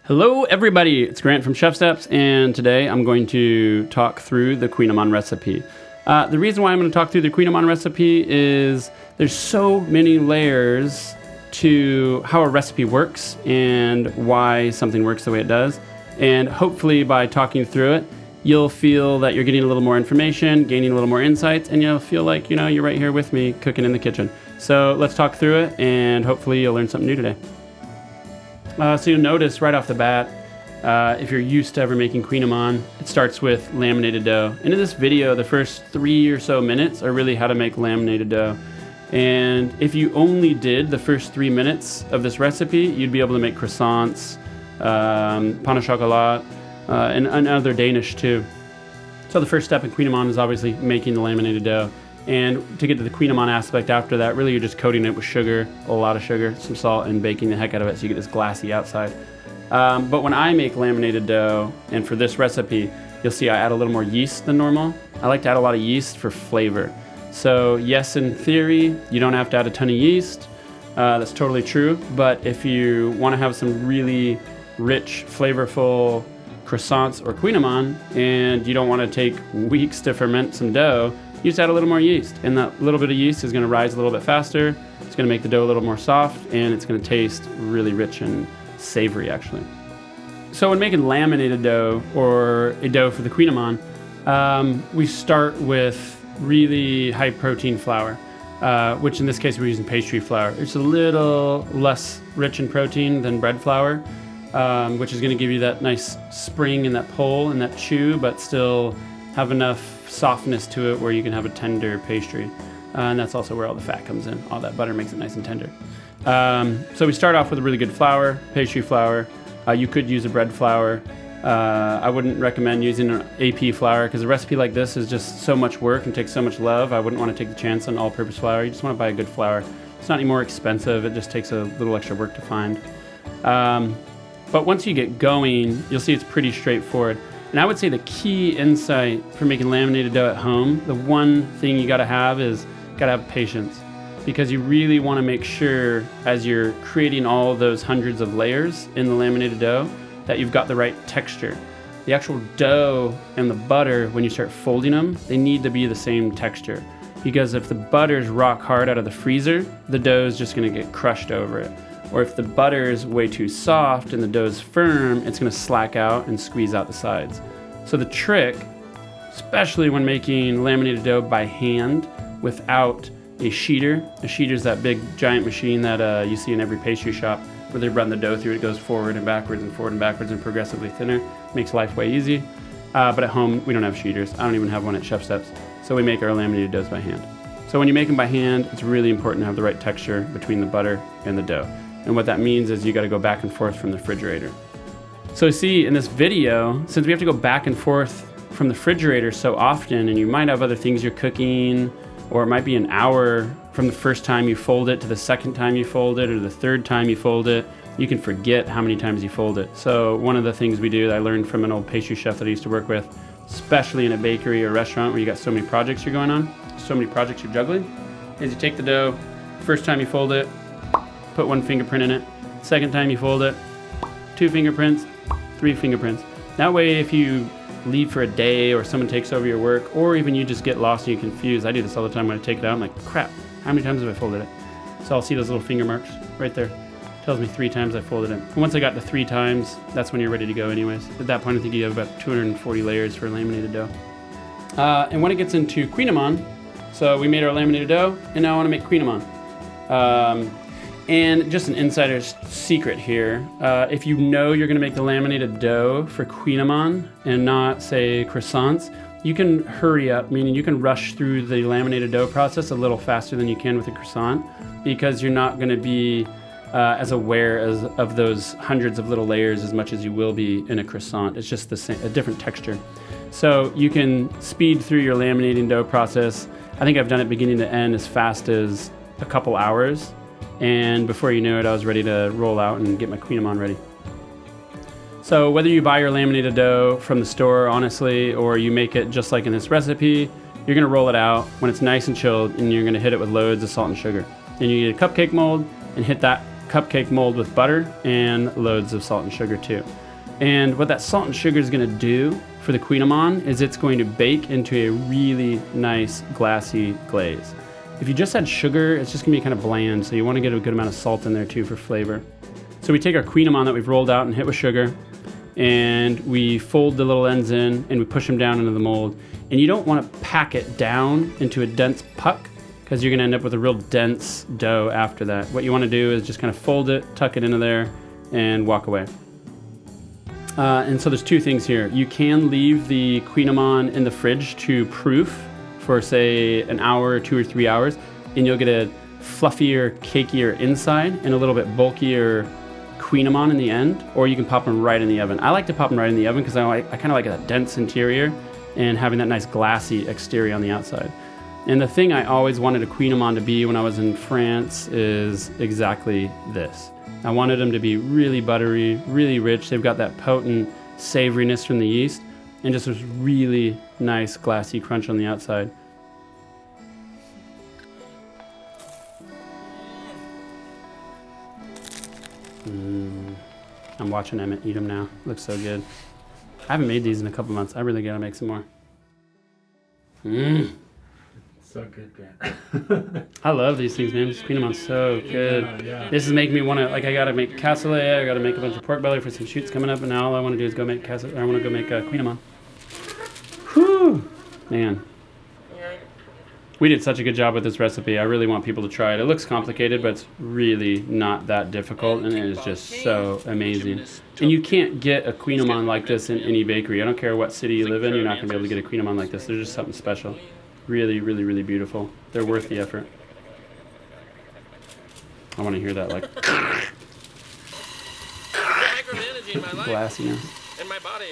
Hello everybody, it's Grant from ChefSteps, and today I'm going to talk through the Kouign-Amann recipe. The reason why I'm going to talk through the Kouign-Amann recipe is there's so many layers to how a recipe works and why something works the way it does. And hopefully by talking through it, you'll feel that you're getting a little more information, gaining a little more insights, and you'll feel like, you're right here with me cooking in the kitchen. So let's talk through it, and hopefully you'll learn something new today. So you'll notice right off the bat, if you're used to ever making Kouign-Amann, it starts with laminated dough. And in this video, the first 3 or so minutes are really how to make laminated dough. And if you only did the first 3 minutes of this recipe, you'd be able to make croissants, pain au chocolat, and other Danish too. So the first step in Kouign-Amann is obviously making the laminated dough. And to get to the Kouign-Amann aspect after that, really you're just coating it with sugar, a lot of sugar, some salt, and baking the heck out of it so you get this glassy outside. But when I make laminated dough, and for this recipe, you'll see I add a little more yeast than normal. I like to add a lot of yeast for flavor. So yes, in theory, you don't have to add a ton of yeast. That's totally true. But if you want to have some really rich, flavorful croissants or Kouign-Amann, and you don't want to take weeks to ferment some dough, you just add a little more yeast, and that little bit of yeast is going to rise a little bit faster. It's going to make the dough a little more soft, and it's going to taste really rich and savory, actually. So when making laminated dough, or a dough for the Kouign-Amann, we start with really high protein flour, which in this case we're using pastry flour. It's a little less rich in protein than bread flour, which is going to give you that nice spring and that pull and that chew, but still have enough softness to it where you can have a tender pastry. And that's also where all the fat comes in. All that butter makes it nice and tender. So we start off with a really good flour, pastry flour. You could use a bread flour. I wouldn't recommend using an AP flour because a recipe like this is just so much work and takes so much love. I wouldn't want to take the chance on all-purpose flour. You just want to buy a good flour. It's not any more expensive. It just takes a little extra work to find. But once you get going, you'll see it's pretty straightforward. And I would say the key insight for making laminated dough at home, the one thing you gotta have is patience. Because you really wanna make sure as you're creating all those hundreds of layers in the laminated dough that you've got the right texture. The actual dough and the butter, when you start folding them, they need to be the same texture. Because if the butter's rock hard out of the freezer, the dough is just gonna get crushed over it. Or if the butter is way too soft and the dough is firm, it's gonna slack out and squeeze out the sides. So the trick, especially when making laminated dough by hand without a sheeter is that big giant machine that you see in every pastry shop where they run the dough through, it goes forward and backwards and progressively thinner. Makes life way easy. But at home, we don't have sheeters. I don't even have one at ChefSteps. So we make our laminated doughs by hand. So when you make them by hand, it's really important to have the right texture between the butter and the dough. And what that means is you got to go back and forth from the refrigerator. So see, in this video, since we have to go back and forth from the refrigerator so often, and you might have other things you're cooking, or it might be an hour from the first time you fold it to the second time you fold it, or the third time you fold it, you can forget how many times you fold it. So one of the things we do that I learned from an old pastry chef that I used to work with, especially in a bakery or restaurant where you got so many projects you're going on, so many projects you're juggling, is you take the dough, first time you fold it, put one fingerprint in it. Second time you fold it, 2 fingerprints, 3 fingerprints. That way if you leave for a day or someone takes over your work, or even you just get lost and you're confused. I do this all the time when I take it out. I'm like, crap, how many times have I folded it? So I'll see those little finger marks right there. Tells me 3 times I folded it. And once I got to 3 times, that's when you're ready to go anyways. At that point, I think you have about 240 layers for laminated dough. And when it gets into Kouign-Amann, so we made our laminated dough, and now I want to make Kouign-Amann. And just an insider's secret here, if you know you're going to make the laminated dough for Kouign-Amann and not, say, croissants, you can hurry up, meaning you can rush through the laminated dough process a little faster than you can with a croissant, because you're not going to be as aware of those hundreds of little layers as much as you will be in a croissant. It's just a different texture. So you can speed through your laminating dough process. I think I've done it beginning to end as fast as a couple hours. And before you knew it, I was ready to roll out and get my Kouign-Amann ready. So whether you buy your laminated dough from the store, honestly, or you make it just like in this recipe, you're gonna roll it out when it's nice and chilled, and you're gonna hit it with loads of salt and sugar. Then you get a cupcake mold and hit that cupcake mold with butter and loads of salt and sugar too. And what that salt and sugar is going to do for the Kouign-Amann is it's going to bake into a really nice glassy glaze. If you just add sugar, it's just going to be kind of bland, so you want to get a good amount of salt in there too for flavor. So we take our Kouign-Amann that we've rolled out and hit with sugar, and we fold the little ends in and we push them down into the mold. And you don't want to pack it down into a dense puck, because you're going to end up with a real dense dough after that. What you want to do is just kind of fold it, tuck it into there, and walk away. And so there's two things here. You can leave the Kouign-Amann in the fridge to proof for, say, an hour, 2 or 3 hours, and you'll get a fluffier, cakier inside and a little bit bulkier Kouign-Amann in the end, or you can pop them right in the oven. I like to pop them right in the oven because I kind of like a dense interior and having that nice glassy exterior on the outside. And the thing I always wanted a Kouign-Amann to be when I was in France is exactly this. I wanted them to be really buttery, really rich. They've got that potent savoriness from the yeast and just this really nice glassy crunch on the outside. I'm watching Emmett eat them now. Looks so good. I haven't made these in a couple months. I really gotta make some more. So good, Grant. I love these things, man. This Kouign-Amann's so good. Yeah. This is making me want to, like, I gotta make cassoulet. I gotta make a bunch of pork belly for some shoots coming up, and now all I want to do is go make cassoulet. I want to go make Kouign-Amann. Whew, man. We did such a good job with this recipe. I really want people to try it. It looks complicated, but it's really not that difficult, and it is just so amazing. And you can't get a Kouign-Amann like this in any bakery. I don't care what city you live in, you're not going to be able to get a Kouign-Amann like this. There's just something special. Really, really, really beautiful. They're worth the effort. I want to hear that, like, Micromanaging my life glassiness. and my body.